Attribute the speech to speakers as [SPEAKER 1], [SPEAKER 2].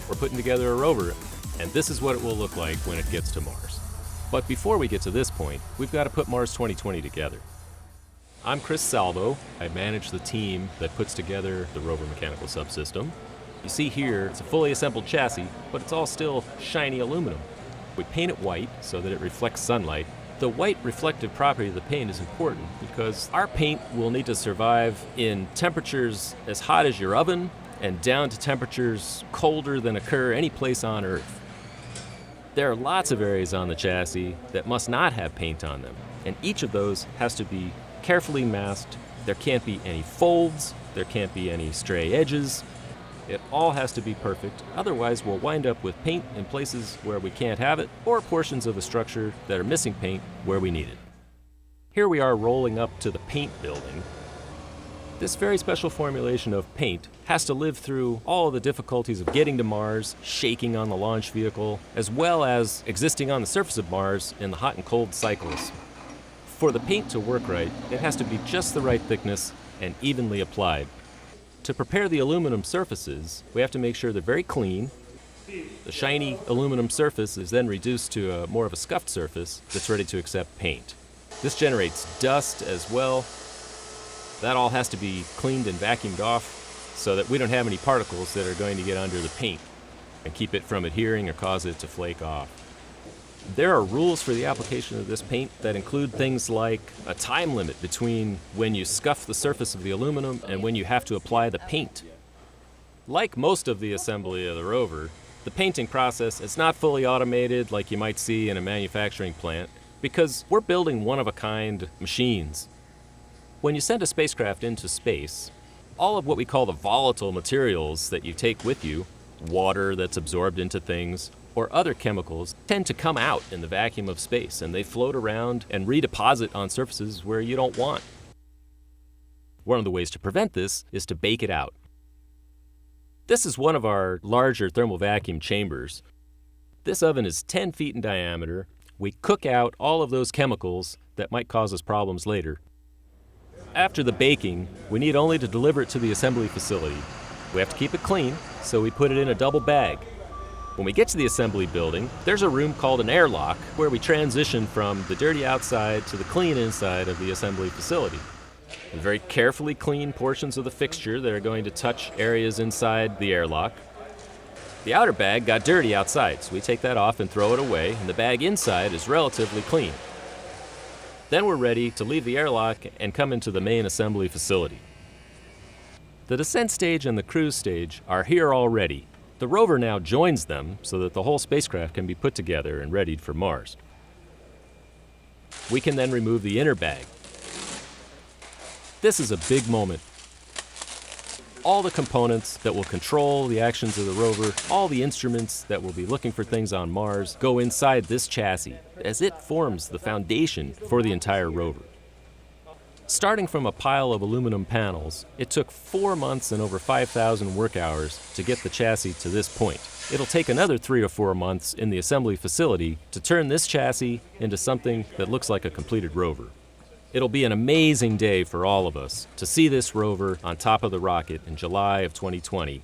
[SPEAKER 1] we're putting together a rover, and this is what it will look like when it gets to Mars. But before we get to this point, we've got to put Mars 2020 together. I'm Chris Salvo. I manage the team that puts together the rover mechanical subsystem. You see here, it's a fully assembled chassis, but it's all still shiny aluminum. We paint it white so that it reflects sunlight. The white reflective property of the paint is important because our paint will need to survive in temperatures as hot as your oven and down to temperatures colder than occur any place on Earth. There are lots of areas on the chassis that must not have paint on them, and each of those has to be carefully masked. There can't be any folds, there can't be any stray edges. It all has to be perfect, otherwise we'll wind up with paint in places where we can't have it, or portions of the structure that are missing paint where we need it. Here we are rolling up to the paint building. This very special formulation of paint has to live through all of the difficulties of getting to Mars, shaking on the launch vehicle, as well as existing on the surface of Mars in the hot and cold cycles. For the paint to work right, it has to be just the right thickness and evenly applied. To prepare the aluminum surfaces, we have to make sure they're very clean. The shiny aluminum surface is then reduced to more of a scuffed surface that's ready to accept paint. This generates dust as well. That all has to be cleaned and vacuumed off so that we don't have any particles that are going to get under the paint and keep it from adhering or cause it to flake off. There are rules for the application of this paint that include things like a time limit between when you scuff the surface of the aluminum and when you have to apply the paint. Like most of the assembly of the rover, the painting process is not fully automated like you might see in a manufacturing plant because we're building one-of-a-kind machines. When you send a spacecraft into space, all of what we call the volatile materials that you take with you, water that's absorbed into things, or other chemicals, tend to come out in the vacuum of space, and they float around and redeposit on surfaces where you don't want. One of the ways to prevent this is to bake it out. This is one of our larger thermal vacuum chambers. This oven is 10 feet in diameter. We cook out all of those chemicals that might cause us problems later. After the baking, we need only to deliver it to the assembly facility. We have to keep it clean, so we put it in a double bag. When we get to the assembly building, there's a room called an airlock where we transition from the dirty outside to the clean inside of the assembly facility. We very carefully clean portions of the fixture that are going to touch areas inside the airlock. The outer bag got dirty outside, so we take that off and throw it away, and the bag inside is relatively clean. Then we're ready to leave the airlock and come into the main assembly facility. The descent stage and the cruise stage are here already. The rover now joins them so that the whole spacecraft can be put together and readied for Mars. We can then remove the inner bag. This is a big moment. All the components that will control the actions of the rover, all the instruments that will be looking for things on Mars, go inside this chassis as it forms the foundation for the entire rover. Starting from a pile of aluminum panels, it took 4 months and over 5,000 work hours to get the chassis to this point. It'll take another 3 or 4 months in the assembly facility to turn this chassis into something that looks like a completed rover. It'll be an amazing day for all of us to see this rover on top of the rocket in July of 2020.